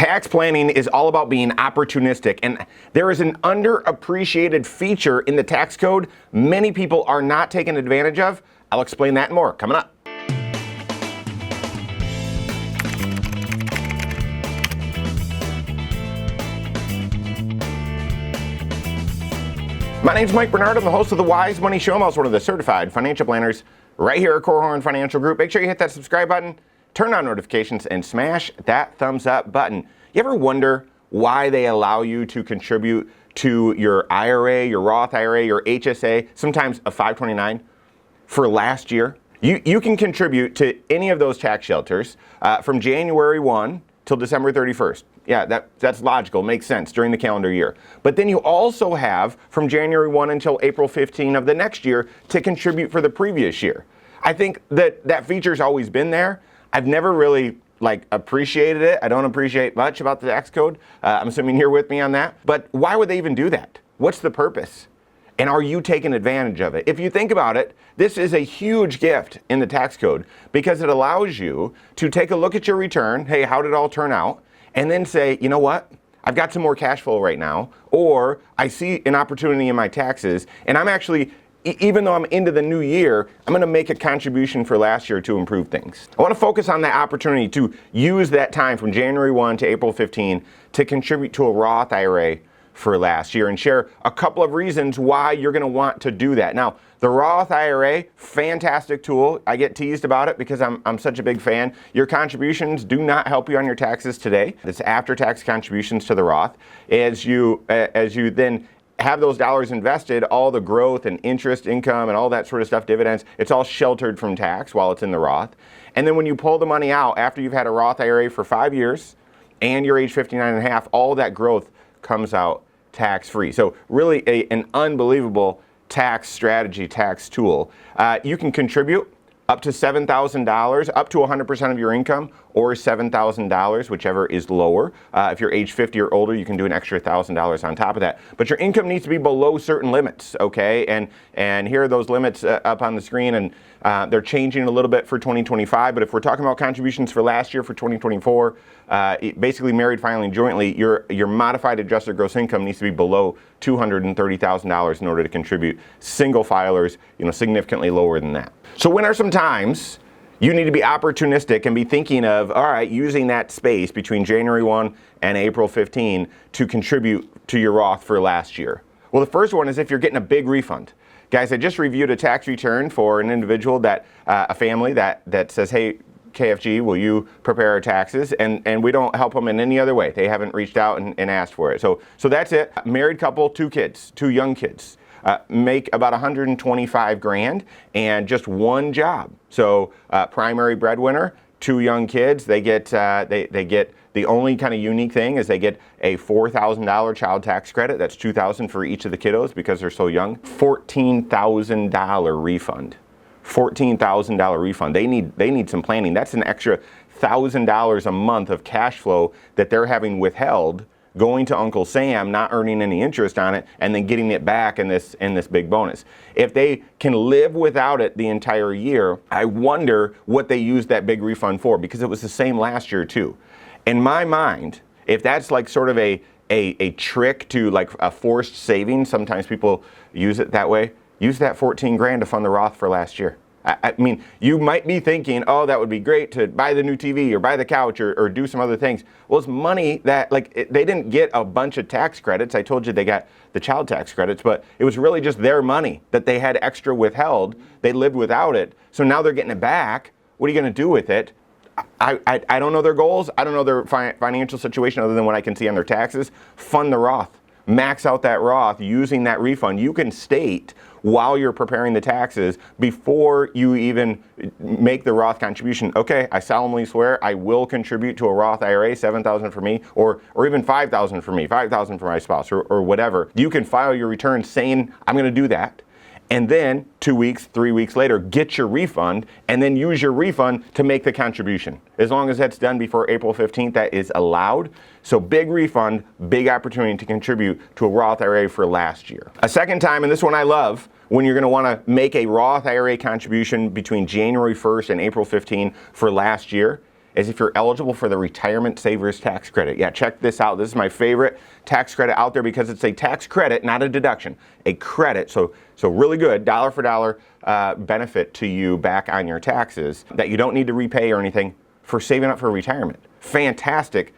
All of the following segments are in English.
Tax planning is all about being opportunistic, and there is an underappreciated feature in the tax code many people are not taking advantage of. I'll explain that and more coming up. My name's Mike Bernard. I'm the host of the Wise Money Show. I'm also one of the certified financial planners right here at Korhorn Financial Group. Make sure you hit that subscribe button, turn on notifications, and smash that thumbs up button. You ever wonder why they allow you to contribute to your IRA, your Roth IRA, your HSA, sometimes a 529 for last year? You can contribute to any of those tax shelters from January 1 till December 31st. Yeah, that's logical, makes sense during the calendar year. But then you also have from January 1 until April 15 of the next year to contribute for the previous year. I think that feature's always been there. I've never really appreciated it. I don't appreciate much about the tax code. I'm assuming you're with me on that. But why would they even do that? What's the purpose? And are you taking advantage of it? If you think about it, this is a huge gift in the tax code because it allows you to take a look at your return. Hey, how did it all turn out? And then say, you know what? I've got some more cash flow right now, or I see an opportunity in my taxes, and I'm actually, even though I'm into the new year, I'm going to make a contribution for last year to improve things. I want to focus on that opportunity to use that time from January 1 to April 15 to contribute to a Roth IRA for last year and share a couple of reasons why you're going to want to do that. Now, the Roth IRA, fantastic tool. I get teased about it because I'm such a big fan. Your contributions do not help you on your taxes today. It's after-tax contributions to the Roth. As you then have those dollars invested, all the growth and interest income and all that sort of stuff, dividends, it's all sheltered from tax while it's in the Roth. And then when you pull the money out after you've had a Roth IRA for 5 years and you're age 59 and a half, all that growth comes out tax-free. So really an unbelievable tax strategy, tax tool. You can contribute up to $7,000, up to 100% of your income, or $7,000, whichever is lower. If you're age 50 or older, you can do an extra $1,000 on top of that. But your income needs to be below certain limits, okay? And here are those limits up on the screen, and they're changing a little bit for 2025. But if we're talking about contributions for last year, for 2024, basically married filing jointly, your modified adjusted gross income needs to be below $230,000 in order to contribute. Single filers, significantly lower than that. So when are some times you need to be opportunistic and be thinking of, all right, using that space between January 1 and April 15 to contribute to your Roth for last year? Well, the first one is if you're getting a big refund. Guys, I just reviewed a tax return for an individual a family that says, hey, KFG, will you prepare our taxes? And we don't help them in any other way. They haven't reached out and asked for it. So that's it. Married couple, 2 kids, 2 young kids. Make about $125,000 and just one job. So primary breadwinner, 2 young kids. They get the only kind of unique thing is they get a $4,000 child tax credit. That's $2,000 for each of the kiddos because they're so young. $14,000 refund. $14,000 refund. They need some planning. That's an extra $1,000 a month of cash flow that they're having withheld, going to Uncle Sam, not earning any interest on it, and then getting it back in this big bonus. If they can live without it the entire year, I wonder what they used that big refund for, because it was the same last year too. In my mind, if that's like sort of a trick to like a forced savings, sometimes people use it that way, use that $14,000 to fund the Roth for last year. I mean, you might be thinking, oh, that would be great to buy the new TV or buy the couch or do some other things. Well, it's money that, they didn't get a bunch of tax credits. I told you they got the child tax credits, but it was really just their money that they had extra withheld. They lived without it. So now they're getting it back. What are you going to do with it? I don't know their goals. I don't know their financial situation other than what I can see on their taxes. Fund the Roth. Max out that Roth using that refund. You can state while you're preparing the taxes before you even make the Roth contribution, okay, I solemnly swear I will contribute to a Roth IRA, $7,000 for me, or even $5,000 for me, $5,000 for my spouse, or whatever. You can file your return saying, I'm going to do that. And then 2 weeks, 3 weeks later, get your refund and then use your refund to make the contribution. As long as that's done before April 15th, that is allowed. So big refund, big opportunity to contribute to a Roth IRA for last year. A second time, and this one I love, when you're going to want to make a Roth IRA contribution between January 1st and April 15 for last year, is if you're eligible for the Retirement Savers Tax Credit. Yeah, check this out. This is my favorite tax credit out there because it's a tax credit, not a deduction, a credit. So really good, dollar for dollar benefit to you back on your taxes that you don't need to repay or anything for saving up for retirement. Fantastic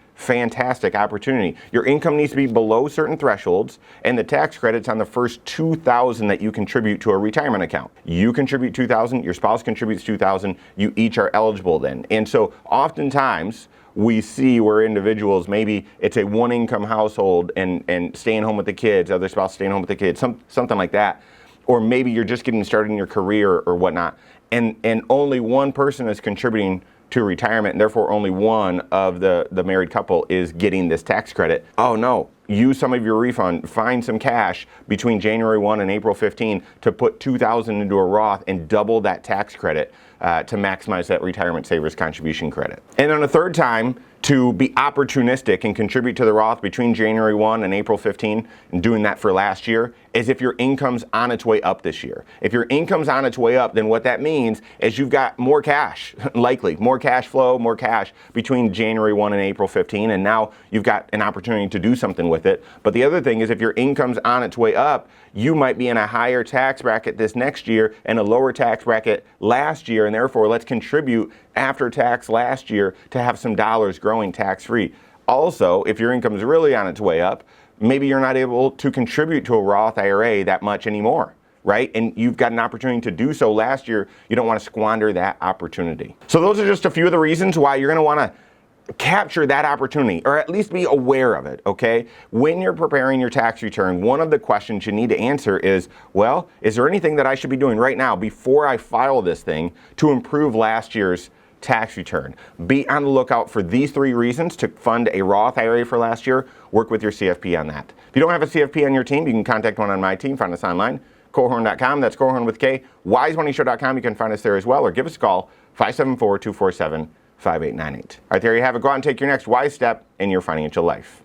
opportunity. Your income needs to be below certain thresholds, and the tax credit's on the first $2,000 that you contribute to a retirement account. You contribute $2,000, your spouse contributes $2,000, you each are eligible then. And so oftentimes we see where individuals, maybe it's a one income household and staying home with the kids, other spouse staying home with the kids, something like that. Or maybe you're just getting started in your career or whatnot, and only one person is contributing to retirement, and therefore only one of the married couple is getting this tax credit. Oh no, use some of your refund, find some cash between January 1 and April 15 to put $2,000 into a Roth and double that tax credit to maximize that retirement savers contribution credit. And then a third time, to be opportunistic and contribute to the Roth between January 1 and April 15, and doing that for last year, is if your income's on its way up this year. If your income's on its way up, then what that means is you've got more cash, likely, more cash flow, more cash between January 1 and April 15, and now you've got an opportunity to do something with it. But the other thing is if your income's on its way up, you might be in a higher tax bracket this next year and a lower tax bracket last year, and therefore let's contribute after tax last year to have some dollars growing tax-free. Also, if your income is really on its way up, maybe you're not able to contribute to a Roth IRA that much anymore, right? And you've got an opportunity to do so last year. You don't want to squander that opportunity. So those are just a few of the reasons why you're going to want to capture that opportunity, or at least be aware of it, okay? When you're preparing your tax return, one of the questions you need to answer is, well, is there anything that I should be doing right now before I file this thing to improve last year's tax return? Be on the lookout for these 3 reasons to fund a Roth IRA for last year. Work with your CFP on that. If you don't have a CFP on your team, you can contact one on my team. Find us online, Korhorn.com. That's Korhorn with K. WiseMoneyShow.com. You can find us there as well, or give us a call, 574-247-5898. All right, there you have it. Go out and take your next wise step in your financial life.